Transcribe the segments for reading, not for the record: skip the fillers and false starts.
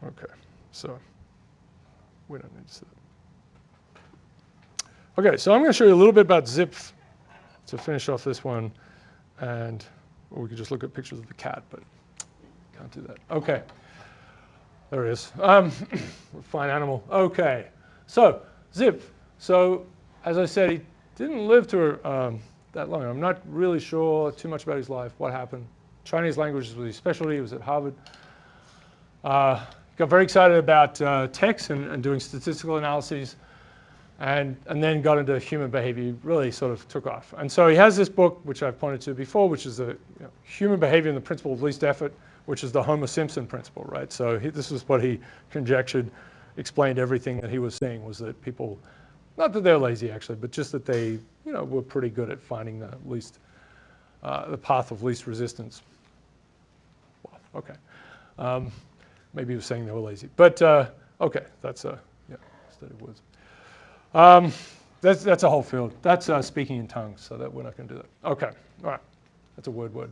Okay, so we don't need to see that. Okay, so I'm going to show you a little bit about Zipf to finish off this one, and or we could just look at pictures of the cat, but can't do that. Okay, there it is. Fine animal. Okay, so Zipf. So as I said, he didn't live to that long. I'm not really sure too much about his life, what happened. Chinese languages was his specialty. He was at Harvard. Got very excited about text and doing statistical analyses, and then got into human behavior. He really sort of took off. And so he has this book, which I've pointed to before, which is the Human Behavior and the Principle of Least Effort, which is the Homer Simpson principle, right? So this was what he conjectured, explained everything that he was saying was that people, not that they're lazy actually, but just that they, were pretty good at finding the least, the path of least resistance. Well, okay. Maybe he was saying they were lazy, but okay, that's a study of words. That's a whole field. That's speaking in tongues, so that we're not going to do that. Okay, all right, that's a word.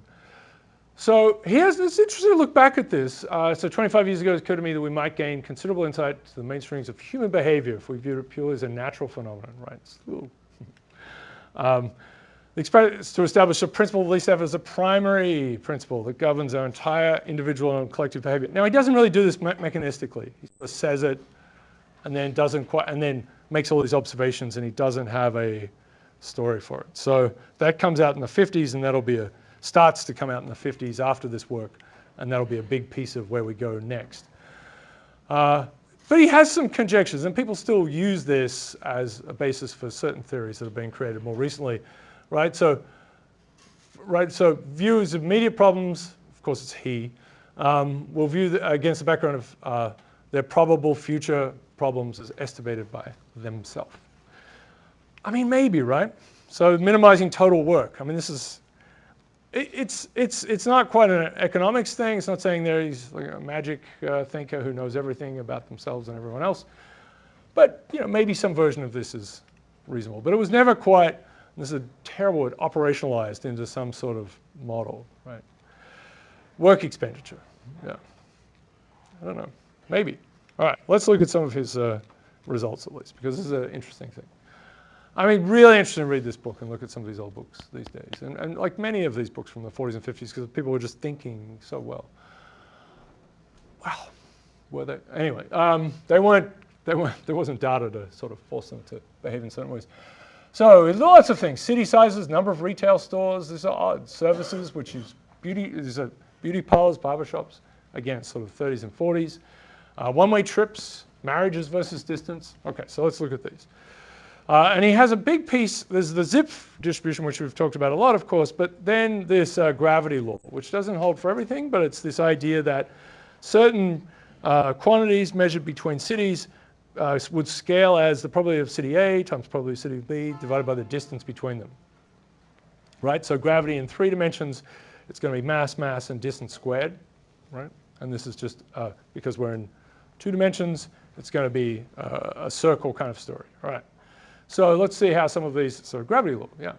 So it's interesting to look back at this. So 25 years ago, it occurred to me that we might gain considerable insight to the mainsprings of human behavior if we viewed it purely as a natural phenomenon, right? The experiment is to establish a principle of least effort as a primary principle that governs our entire individual and collective behavior. Now, he doesn't really do this mechanistically. He sort of says it and then makes all these observations, and he doesn't have a story for it. So that comes out in the 50s, and starts to come out in the 50s after this work, and that'll be a big piece of where we go next. But he has some conjectures, and people still use this as a basis for certain theories that have been created more recently. Right, so views of immediate problems, of course it's he, will view against the background of their probable future problems as estimated by themselves. I mean, maybe, right? So minimizing total work. I mean, this is, it's not quite an economics thing. It's not saying he's like a magic thinker who knows everything about themselves and everyone else. But, maybe some version of this is reasonable. But it was never quite, this is a terrible word, operationalized into some sort of model, right? Work expenditure, yeah. I don't know, maybe. All right, let's look at some of his results at least, because this is an interesting thing. I mean, really interesting to read this book and look at some of these old books these days. And like many of these books from the 40s and 50s, because people were just thinking so well. Wow, were they? Anyway, there wasn't data to sort of force them to behave in certain ways. So lots of things, city sizes, number of retail stores, these are odd. Services, which is these are beauty parlors, barbershops, again, sort of 30s and 40s. One-way trips, marriages versus distance. Okay, so let's look at these. And he has a big piece, there's the Zipf distribution, which we've talked about a lot, of course, but then this gravity law, which doesn't hold for everything, but it's this idea that certain quantities measured between cities would scale as the probability of city A times probability of city B divided by the distance between them. Right? So gravity in 3 dimensions, it's going to be mass, and distance squared. Right? And this is just because we're in 2 dimensions, it's going to be a circle kind of story. All right. So let's see how some of these, so gravity law, yeah.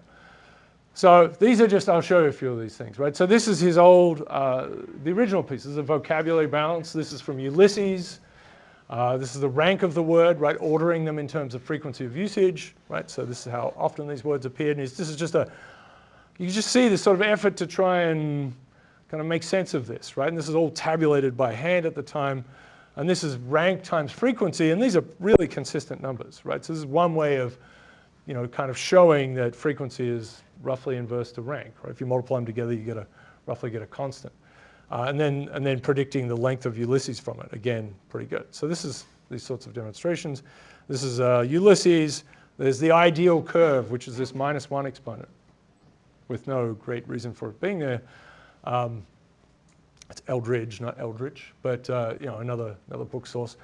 So these are just, I'll show you a few of these things, right? So this is his old, the original piece. This is a vocabulary balance. This is from Ulysses. This is the rank of the word, right? Ordering them in terms of frequency of usage, right? So this is how often these words appeared. And this is just you just see this sort of effort to try and kind of make sense of this, right? And this is all tabulated by hand at the time. And this is rank times frequency. And these are really consistent numbers, right? So this is one way of, kind of showing that frequency is roughly inverse to rank, right? If you multiply them together, you roughly get a constant. And then predicting the length of Ulysses from it, again, pretty good. So this is these sorts of demonstrations. This is Ulysses. There's the ideal curve, which is this -1 exponent with no great reason for it being there. It's Eldridge, not Eldritch, but another book source.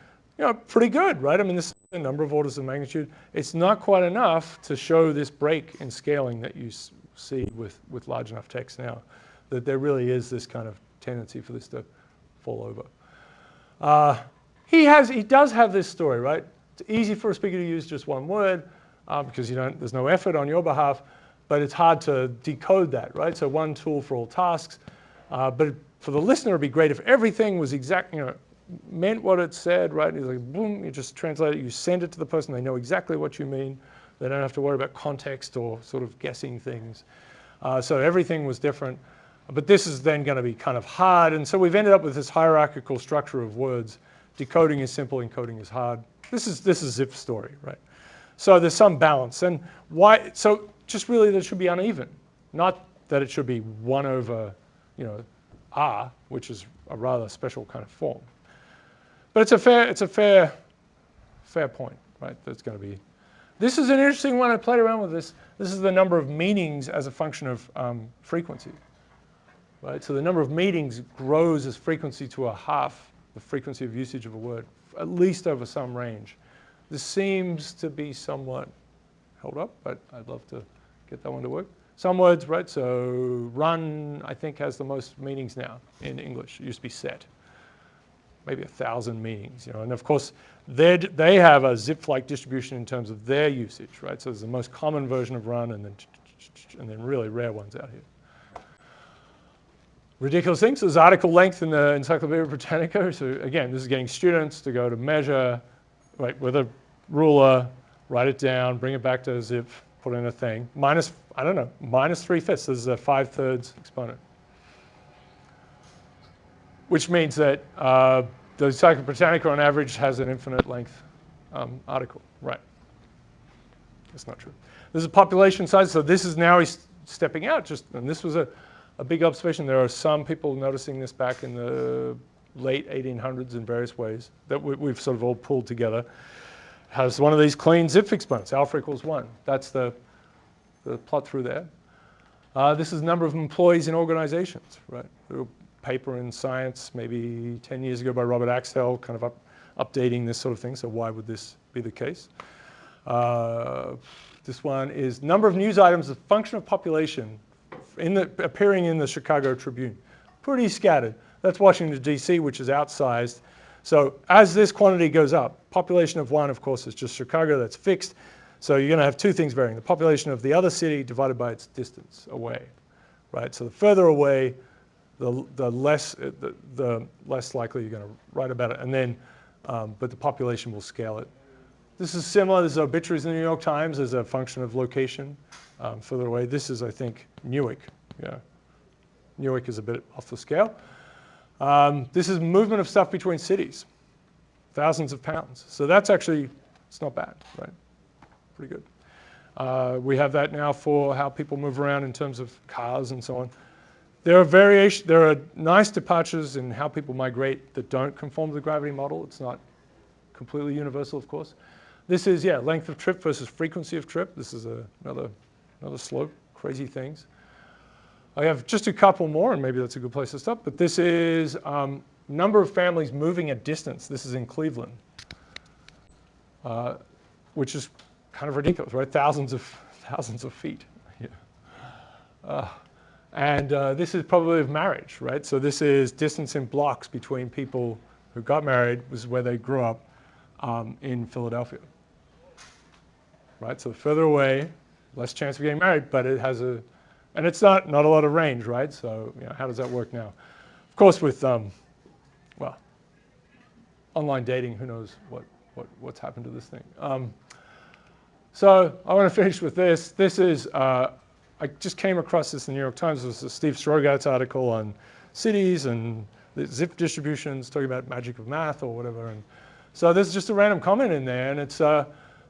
Pretty good, right? I mean, this is a number of orders of magnitude. It's not quite enough to show this break in scaling that you see with large enough text now, that there really is this kind of tendency for this to fall over. He does have this story, right? It's easy for a speaker to use just one word because there's no effort on your behalf, but it's hard to decode that, right? So one tool for all tasks, but for the listener, it'd be great if everything was exact, meant what it said, right? And he's like, boom, you just translate it, you send it to the person, they know exactly what you mean. They don't have to worry about context or sort of guessing things. So everything was different. But this is then going to be kind of hard. And so we've ended up with this hierarchical structure of words. Decoding is simple, encoding is hard. This is Zipf's story, right? So there's some balance. And why? So just really that it should be uneven. Not that it should be 1 over, R, which is a rather special kind of form. But it's a fair point, right? That's going to be. This is an interesting one. I played around with this. This is the number of meanings as a function of frequency, right? So the number of meanings grows as frequency to a half the frequency of usage of a word, at least over some range. This seems to be somewhat held up, but I'd love to get that one to work. Some words, right? So run, I think, has the most meanings now in English. It used to be set. Maybe 1,000 meanings, And of course, they have a Zipf-like distribution in terms of their usage, right? So there's the most common version of run, and then really rare ones out here. Ridiculous things. There's article length in the Encyclopedia Britannica. So again, this is getting students to go to measure, right, with a ruler, write it down, bring it back to Zipf, put in a thing. Minus 3/5. This is a 5/3 exponent. Which means that the Encyclopedia Britannica on average has an infinite length article, right? That's not true. This is population size, so this is now he's stepping out, and this was a big observation. There are some people noticing this back in the late 1800s in various ways that we've sort of all pulled together. Has one of these clean Zipf exponents, alpha equals 1. That's the plot through there. This is the number of employees in organizations, right? Paper in Science maybe 10 years ago by Robert Axtell, kind of updating this sort of thing. So why would this be the case? This one is number of news items as a function of population appearing in the Chicago Tribune. Pretty scattered. That's Washington, D.C., which is outsized. So as this quantity goes up, population of 1, of course, is just Chicago. That's fixed. So you're going to have two things varying. The population of the other city divided by its distance away, right? So the further away, the less likely you're going to write about it, and then, but the population will scale it. This is similar. This is obituaries in the New York Times as a function of location, further away. This is, I think, Newark. Yeah, Newark is a bit off the scale. This is movement of stuff between cities, thousands of pounds. So that's actually, it's not bad, right? Pretty good. We have that now for how people move around in terms of cars and so on. There are nice departures in how people migrate that don't conform to the gravity model. It's not completely universal, of course. This is, length of trip versus frequency of trip. This is another slope, crazy things. I have just a couple more, and maybe that's a good place to stop. But this is number of families moving at distance. This is in Cleveland, which is kind of ridiculous, right? Thousands of feet. Yeah. And this is probably of marriage, right? So this is distance in blocks between people who got married. This is where they grew up in Philadelphia, right? So further away, less chance of getting married, but it has and it's not a lot of range, right? So how does that work now? Of course, with online dating, who knows what's happened to this thing? So I want to finish with this. This is. I just came across this in the New York Times. It was a Steve Strogat's article on cities and the Zipf distributions, talking about magic of math or whatever. And so there's just a random comment in there, and it's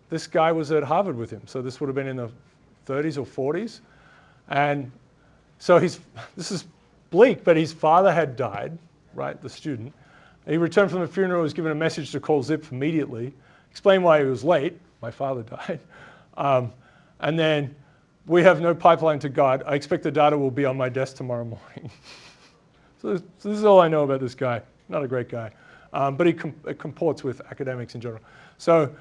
this guy was at Harvard with him. So this would have been in the 30s or 40s. And so this is bleak, but his father had died, right, the student. He returned from the funeral, was given a message to call Zipf immediately, explain why he was late. My father died. And then, we have no pipeline to God. I expect the data will be on my desk tomorrow morning. So this is all I know about this guy. Not a great guy, but it comports with academics in general. So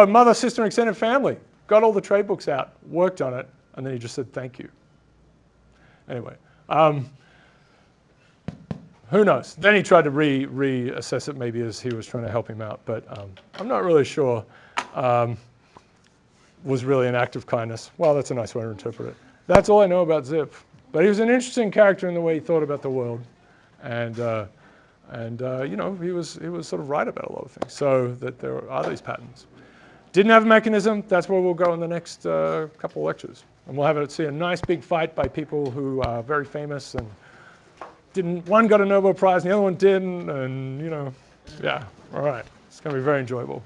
mother, sister, and extended family. Got all the trade books out, worked on it, and then he just said thank you. Anyway, who knows? Then he tried to reassess it maybe as he was trying to help him out, but I'm not really sure. Was really an act of kindness. Well, that's a nice way to interpret it. That's all I know about Zipf. But he was an interesting character in the way he thought about the world. And And you know, he was sort of right about a lot of things. So that there are these patterns. Didn't have a mechanism. That's where we'll go in the next couple of lectures, and we'll see a nice big fight by people who are very famous and didn't. One got a Nobel Prize, and the other one didn't, and you know, yeah. All right, it's going to be very enjoyable.